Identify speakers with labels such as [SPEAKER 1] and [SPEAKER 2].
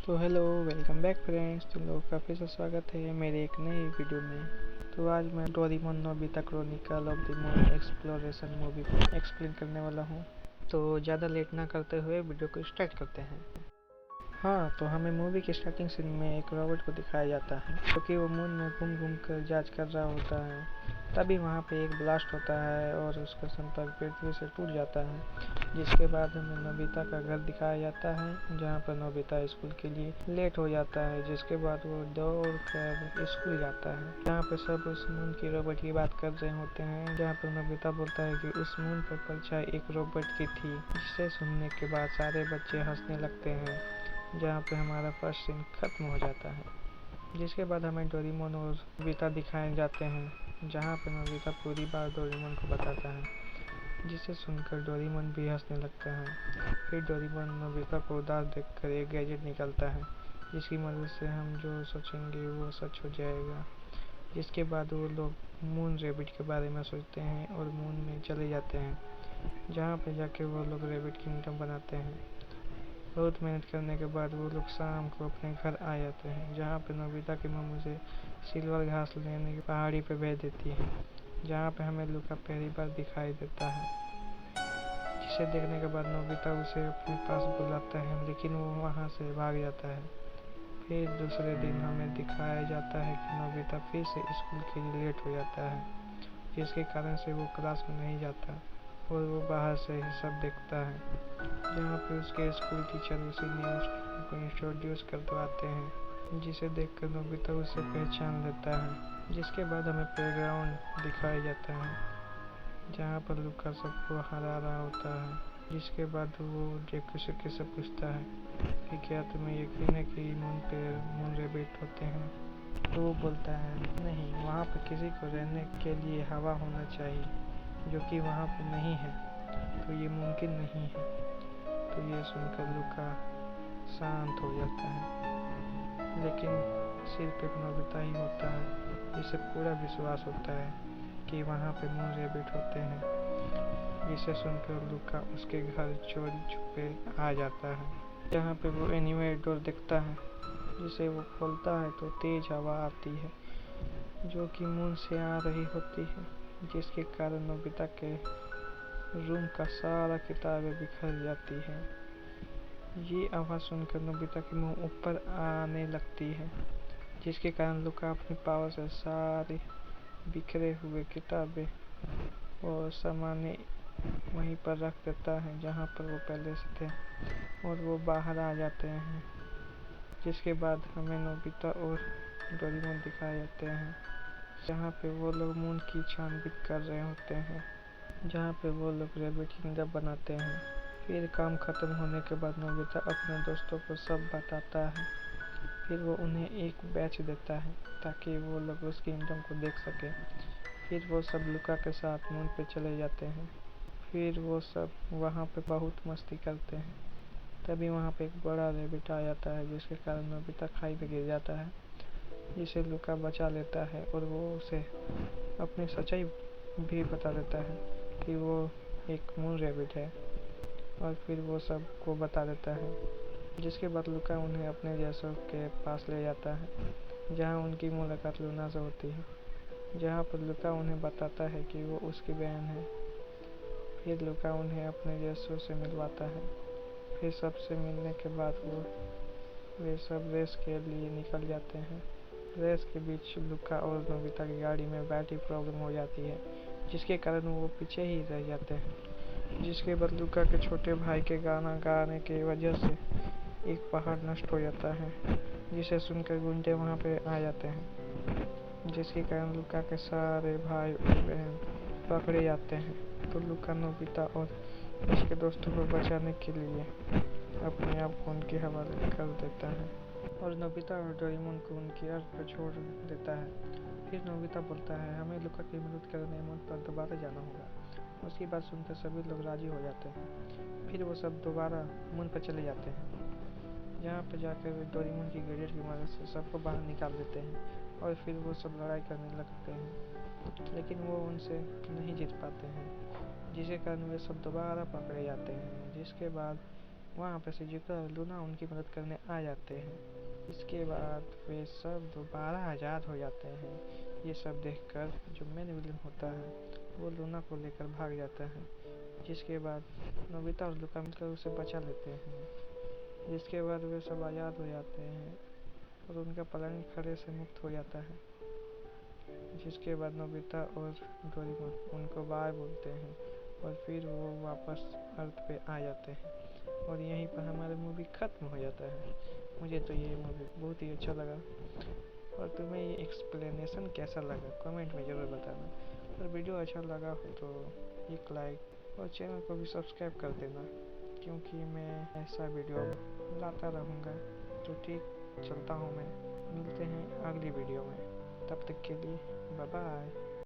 [SPEAKER 1] तो hello, welcome back friends. तुम लोग का फिर से स्वागत है मेरे एक नई वीडियो में। तो आज मैं Doraemon Nobita Chronicle of the moon exploration movie को एक्सप्लेन करने वाला हूँ। तो ज़्यादा लेट ना करते हुए वीडियो को स्टार्ट करते हैं। हाँ, तो हमें मूवी के स्टार्टिंग सीन में एक रोबोट को दिखाया जाता है क्योंकि वो मून में घूम घूम कर जाँच कर रहा होता है। तभी वहाँ पे एक ब्लास्ट होता है और उसका संपर्क पृथ्वी से टूट जाता है, जिसके बाद हमें नोबिता का घर दिखाया जाता है जहाँ पर नोबिता स्कूल के लिए लेट हो जाता है। जिसके बाद वो दौड़ कर स्कूल जाता है जहाँ पे सब उस मून की रोबोट की बात कर रहे होते हैं, जहाँ पर नोबिता बोलता है कि उस मून पर परीक्षा एक रोबोट की थी। जिसे सुनने के बाद सारे बच्चे हंसने लगते हैं, जहाँ पे हमारा फर्स्ट सीन खत्म हो जाता है। जिसके बाद हमें डोरेमोन और नोबिता दिखाए जाते हैं, जहाँ पे नोबिता पूरी बात डोरेमोन को बताता है, जिसे सुनकर डोरेमोन भी हंसने लगता है। फिर डोरेमोन नोबिता को उदास देखकर एक गैजेट निकालता है, जिसकी मदद से हम जो सोचेंगे वो सच हो जाएगा। जिसके बाद वो लोग मून रैबिट के बारे में सोचते हैं और मून में चले जाते हैं, जहाँ पे जाके वो लोग रैबिट किंगडम बनाते हैं। बहुत मेहनत करने के बाद वो लोग शाम को अपने घर आ जाते हैं, जहाँ पे नोबिता की मम्मी से सिल्वर घास लेने की पहाड़ी पे भेज देती है, जहाँ पे हमें लूका पहली बार दिखाई देता है। जिसे देखने के बाद नोबिता उसे अपने पास बुलाता है, लेकिन वो वहाँ से भाग जाता है। फिर दूसरे दिन हमें दिखाया जाता है कि नोबिता फिर से स्कूल के लिए लेट हो जाता है, जिसके कारण से वो क्लास में नहीं जाता और वो बाहर से ही सब देखता है, जहाँ पे उसके स्कूल टीचर उसी न्यू स्टूडेंट को इंट्रोड्यूस करवाते हैं, जिसे देखकर नोबिता उसे पहचान लेता है। जिसके बाद हमें प्लेग्राउंड दिखाया जाता है, जहाँ पर लूका सबको हरा रहा होता है। जिसके बाद वो डेकू से पूछता है कि क्या तुम्हें यकीन है कि मून रैबिट होते हैं? तो वो बोलता है नहीं, वहाँ पर किसी को रहने के लिए हवा होना चाहिए, जो कि वहाँ पर नहीं है, तो ये मुमकिन नहीं है। तो ये सुनकर लूका शांत हो जाता है, लेकिन सिर्फ एक नोबिता ही होता है जिसे पूरा विश्वास होता है कि वहाँ पे मून रैबिट होते हैं। जिसे सुनकर लूका उसके घर चोरी छुपे आ जाता है, जहाँ पे वो एनीवे डोर देखता है, जिसे वो खोलता है तो तेज हवा आती है जो कि मून से आ रही होती है, जिसके कारण नोबिता के रूम का सारा किताबें बिखर जाती है। ये आवाज़ सुनकर नोबिता के मुंह ऊपर आने लगती है, जिसके कारण लूका अपनी पावर से सारी बिखरे हुए किताबें और सामान्य वहीं पर रख देता है जहाँ पर वो पहले से थे, और वो बाहर आ जाते हैं। जिसके बाद हमें नोबिता और डोरेमोन दिखाए जाते हैं, जहाँ पे वो लोग मून की छानबीन कर रहे होते हैं, जहाँ पे वो लोग रैबिट किंगडम बनाते हैं। फिर काम खत्म होने के बाद नोबिता अपने दोस्तों को सब बताता है। फिर वो उन्हें एक बैच देता है ताकि वो लोग उस किंगडम को देख सके। फिर वो सब लूका के साथ मून पे चले जाते हैं। फिर वो सब वहाँ पे बहुत मस्ती करते हैं। तभी वहाँ पे एक बड़ा रैबिट आ जाता है, जिसके कारण नोबिता खाई में गिर जाता है, जिसे लूका बचा लेता है और वो उसे अपनी सच्चाई भी बता देता है कि वो एक मून रैबिट है, और फिर वो सबको बता देता है। जिसके बाद लूका उन्हें अपने जैसों के पास ले जाता है, जहाँ उनकी मुलाकात लूना से होती है, जहाँ पर लूका उन्हें बताता है कि वो उसकी बहन है। फिर लूका उन्हें अपने जैसों से मिलवाता है। फिर सबसे मिलने के बाद वे सब रेस के लिए निकल जाते हैं। रेस के बीच लूका और नोबिता की गाड़ी में बैटरी प्रॉब्लम हो जाती है, जिसके कारण वो पीछे ही रह जाते हैं। जिसके बाद लूका के छोटे भाई के गाना गाने की वजह से एक पहाड़ नष्ट हो जाता है, जिसे सुनकर गुंडे वहाँ पे आ जाते हैं, जिसके कारण लूका के सारे भाई और बहन पकड़े जाते हैं। तो लूका नोबिता और उसके दोस्तों को बचाने के लिए अपने आप को उनके हवाले कर देता है और नोबिता और डोरेमोन को उनकी अर्थ पर छोड़ देता है। फिर नोबिता बोलता है हमें लूका की मदद करने मून पर दोबारा जाना होगा। उसकी बात सुनकर सभी लोग राजी हो जाते हैं। फिर वो सब दोबारा मून पर चले जाते हैं, जहाँ पर जाकर डोरेमोन की गैजेट की मदद से सबको बाहर निकाल देते हैं, और फिर वो सब लड़ाई करने लगते हैं, लेकिन वो उनसे नहीं जीत पाते हैं, जिसके कारण वे सब दोबारा पकड़े जाते हैं। जिसके बाद वहाँ पे शिजुका और लूना उनकी मदद करने आ जाते हैं। इसके बाद वे सब दोबारा आज़ाद हो जाते हैं। ये सब देखकर जो मेन विलन होता है वो लूना को लेकर भाग जाता है, जिसके बाद नोबिता और लूका मिलकर उसे बचा लेते हैं। जिसके बाद वे सब आज़ाद हो जाते हैं और उनका पलंग खड़े से मुक्त हो जाता है। जिसके बाद नोबिता और डोरेमोन उनको बाय बोलते हैं और फिर वो वापस अर्थ पे आ जाते हैं और यहीं पर हमारा मूवी ख़त्म हो जाता है। मुझे तो ये मूवी बहुत ही अच्छा लगा। और तुम्हें ये एक्सप्लेनेशन कैसा लगा कमेंट में ज़रूर बताना। और वीडियो अच्छा लगा हो तो एक लाइक और चैनल को भी सब्सक्राइब कर देना, क्योंकि मैं ऐसा वीडियो लाता रहूँगा। तो ठीक, चलता हूँ मैं। मिलते हैं अगली वीडियो में, तब तक के लिए बाय बाय।